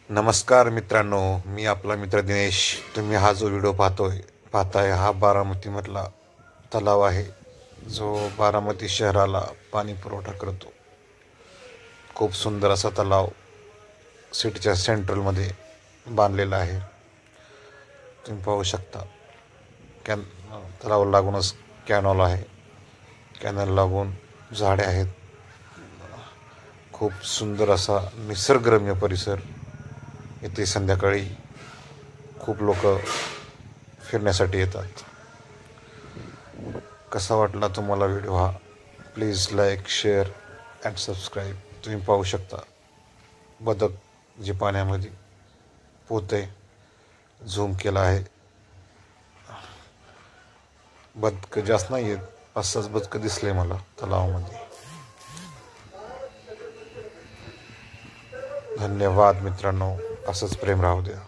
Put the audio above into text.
नमस्कार मित्रांनो, मी आपला मित्र दिनेश. तुम्ही हा जो व्हिडिओ पाहताय हा बारामतीमधला तलाव आहे, जो बारामती शहराला पाणी पुरवठा करतो. खूप सुंदर असा तलाव सिटीच्या सेंट्रलमध्ये बांधलेला आहे. तुम्ही पाहू शकता. तलावाला लागूनच कॅनॉल आहे. कॅनॉल लागून झाडे आहेत. खूप सुंदर असा निसर्गरम्य परिसर. इथे संध्याकाळी खूप लोक फिरण्यासाठी येतात. कसा वाटला तुम्हाला व्हिडिओ हा? Please like, share and subscribe. तुम्ही पाहू शकता बदक जे पाण्यामध्ये पोहते. झूम केला आहे. बदकं जास्त नाही आहेत, 5-6 बदकं दिसले मला तलावामध्ये. धन्यवाद मित्रांनो, असंच प्रेम राहू द्या.